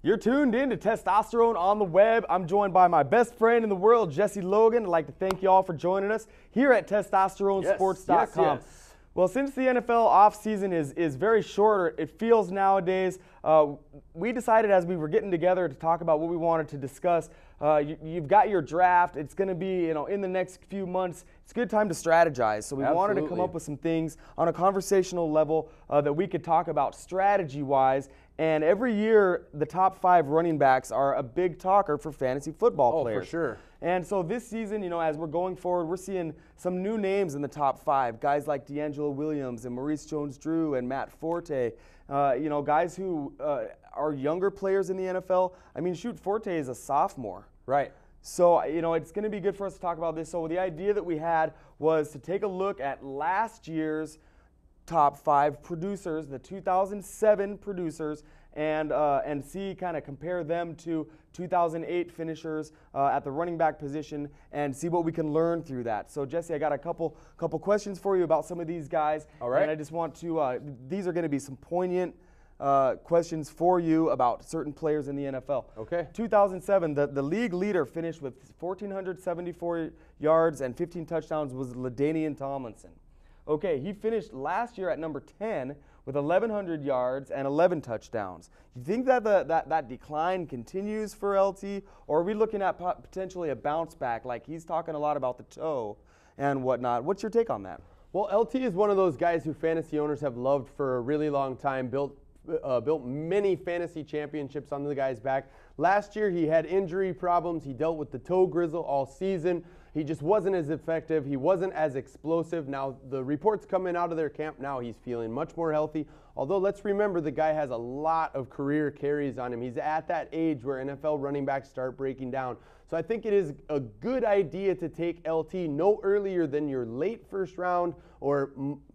You're tuned in to Testosterone on the Web. I'm joined by my best friend in the world, Jesse Logan. I'd like to thank you all for joining us here at TestosteroneSports.com. Yes. Well, since the NFL offseason is very short, it feels nowadays, we decided as we were getting together to talk about what we wanted to discuss. You've got your draft. It's going to be, in the next few months. It's a good time to strategize. So we wanted to come up with some things on a conversational level that we could talk about strategy-wise. And every year, the top 5 running backs are a big talker for fantasy football players. Oh, for sure. And so this season, as we're going forward, we're seeing some new names in the top 5. Guys like D'Angelo Williams and Maurice Jones-Drew and Matt Forte. Guys who are younger players in the NFL. I mean, shoot, Forte is a sophomore. Right. So, it's going to be good for us to talk about this. So the idea that we had was to take a look at last year's top 5 producers, the 2007 producers, and see, kind of compare them to 2008 finishers at the running back position and see what we can learn through that. So, Jesse, I got a couple questions for you about some of these guys. All right. And I just want to, these are going to be some poignant questions for you about certain players in the NFL. Okay. 2007, the league leader finished with 1,474 yards and 15 touchdowns was LaDainian Tomlinson. Okay, he finished last year at number 10 with 1,100 yards and 11 touchdowns. You think that that decline continues for LT, or are we looking at potentially a bounce back? Like, he's talking a lot about the toe and whatnot. What's your take on that? Well, LT is one of those guys who fantasy owners have loved for a really long time, built many fantasy championships on the guy's back. Last year, he had injury problems. He dealt with the toe grizzle all season. He just wasn't as effective. He wasn't as explosive. Now, the reports coming out of their camp now, he's feeling much more healthy. Although, let's remember, the guy has a lot of career carries on him. He's at that age where NFL running backs start breaking down. So I think it is a good idea to take LT no earlier than your late first round, or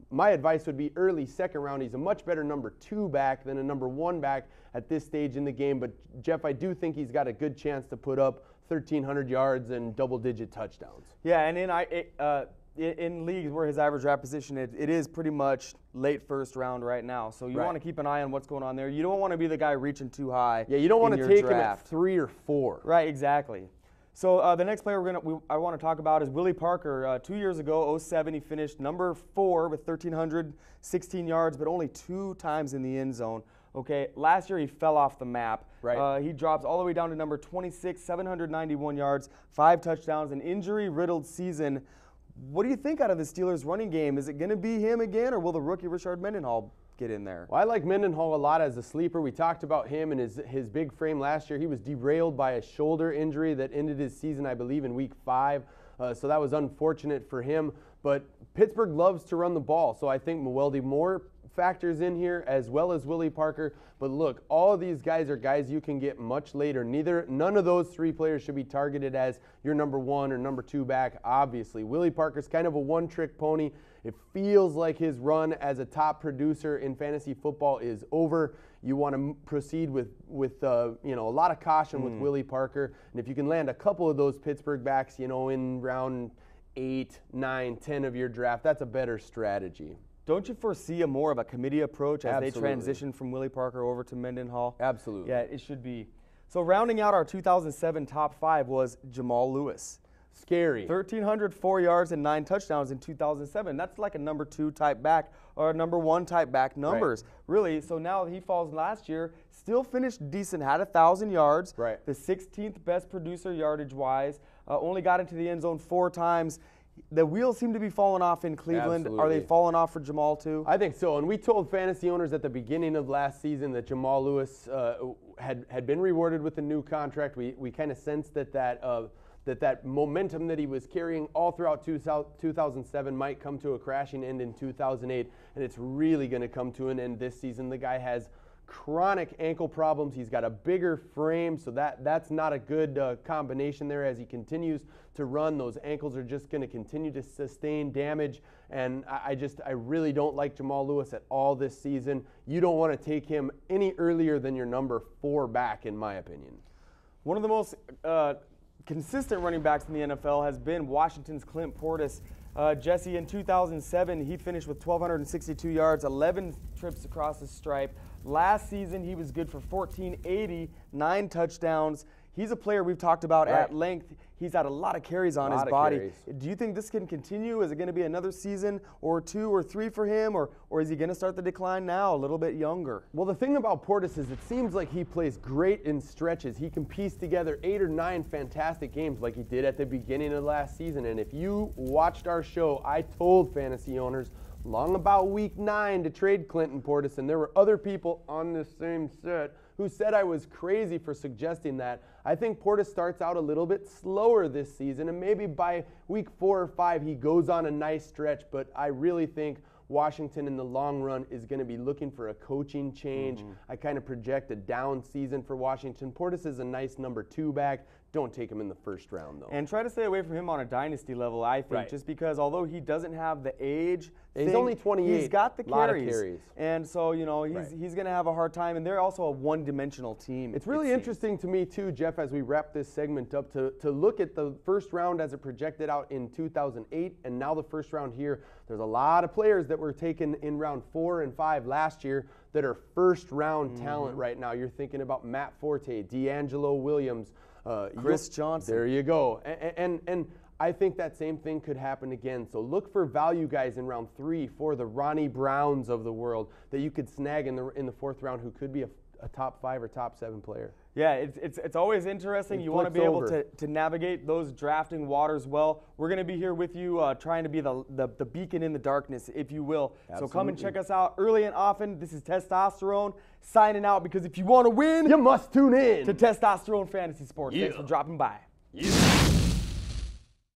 my advice would be early second round. He's a much better number 2 back than a number 1 back at this stage in the game. But, Jeff, I do think he's got a good chance to put up 1,300 yards and double-digit touchdowns. Yeah, and in leagues where his average draft position it is pretty much late first round right now. So you want to keep an eye on what's going on there. You don't want to be the guy reaching too high. Yeah, you don't want to take draft. him at 3 or 4. Right, exactly. So the next player I want to talk about is Willie Parker. 2 years ago, 07, he finished number 4 with 1,316 yards, but only 2 times in the end zone. Okay, last year he fell off the map. Right. He drops all the way down to number 26, 791 yards, 5 touchdowns, an injury-riddled season. What do you think out of the Steelers' running game? Is it going to be him again, or will the rookie Richard Mendenhall get in there? Well, I like Mendenhall a lot as a sleeper. We talked about him and his big frame last year. He was derailed by a shoulder injury that ended his season, I believe, in week 5. So that was unfortunate for him. But Pittsburgh loves to run the ball, so I think Mwelde Moore factors in here as well as Willie Parker. But look, all of these guys are guys you can get much later. None of those 3 players should be targeted as your number 1 or number 2 back, obviously. Willie Parker's kind of a one-trick pony. It feels like his run as a top producer in fantasy football is over. You want to proceed with a lot of caution with Willie Parker. And if you can land a couple of those Pittsburgh backs, in round 8, 9, 10 of your draft, that's a better strategy. Don't you foresee a more of a committee approach as they transition from Willie Parker over to Mendenhall? Absolutely. Yeah, it should be. So rounding out our 2007 top 5 was Jamal Lewis. Scary. 1,304 yards and 9 touchdowns in 2007. That's like a number 2 type back or a number 1 type back numbers, really. So now he falls last year, still finished decent, had 1,000 yards. Right. The 16th best producer yardage-wise. Only got into the end zone 4 times. The wheels seem to be falling off in Cleveland. Absolutely. Are they falling off for Jamal too? I think so. And we told fantasy owners at the beginning of last season that Jamal Lewis had been rewarded with a new contract. We kind of sensed that momentum that he was carrying all throughout 2007 might come to a crashing end in 2008, and it's really going to come to an end this season. The guy has chronic ankle problems. He's got a bigger frame, so that's not a good combination there. As he continues to run, those ankles are just going to continue to sustain damage, and I really don't like Jamal Lewis at all this season. You don't want to take him any earlier than your number 4 back, in my opinion. One of the most consistent running backs in the NFL has been Washington's Clint Portis. Jesse, in 2007, he finished with 1,262 yards, 11 trips across the stripe. Last season, he was good for 1,480, 9 touchdowns. He's a player we've talked about at length. He's had a lot of carries on his body. Do you think this can continue? Is it going to be another season or 2 or 3 for him, or is he going to start the decline now, a little bit younger? Well, the thing about Portis is it seems like he plays great in stretches. He can piece together 8 or 9 fantastic games like he did at the beginning of last season. And if you watched our show, I told fantasy owners long about week 9 to trade Clinton Portis, and there were other people on this same set who said I was crazy for suggesting that. I think Portis starts out a little bit slower this season, and maybe by week 4 or 5 he goes on a nice stretch, but I really think Washington in the long run is going to be looking for a coaching change. I kind of project a down season for Washington. Portis is a nice number 2 back. Don't take him in the first round, though. And try to stay away from him on a dynasty level, I think, just because although he doesn't have the age, he's only 28. He's got the carries. Lot of carries. And so, you know, he's going to have a hard time. And they're also a one-dimensional team. It's really interesting to me, too, Jeff, as we wrap this segment up, to look at the first round as it projected out in 2008 and now the first round here. There's a lot of players that were taken in round 4 and 5 last year that are first-round talent right now. You're thinking about Matt Forte, D'Angelo Williams, Chris Johnson. There you go. And I think that same thing could happen again. So look for value guys in round 3 for the Ronnie Browns of the world that you could snag in the 4th round who could be a top 5 or top 7 player. Yeah, it's always interesting. You want to be able to navigate those drafting waters well. We're going to be here with you trying to be the beacon in the darkness, if you will. Absolutely. So come and check us out early and often. This is Testosterone signing out, because if you want to win, you must tune in to Testosterone Fantasy Sports. Thanks for dropping by.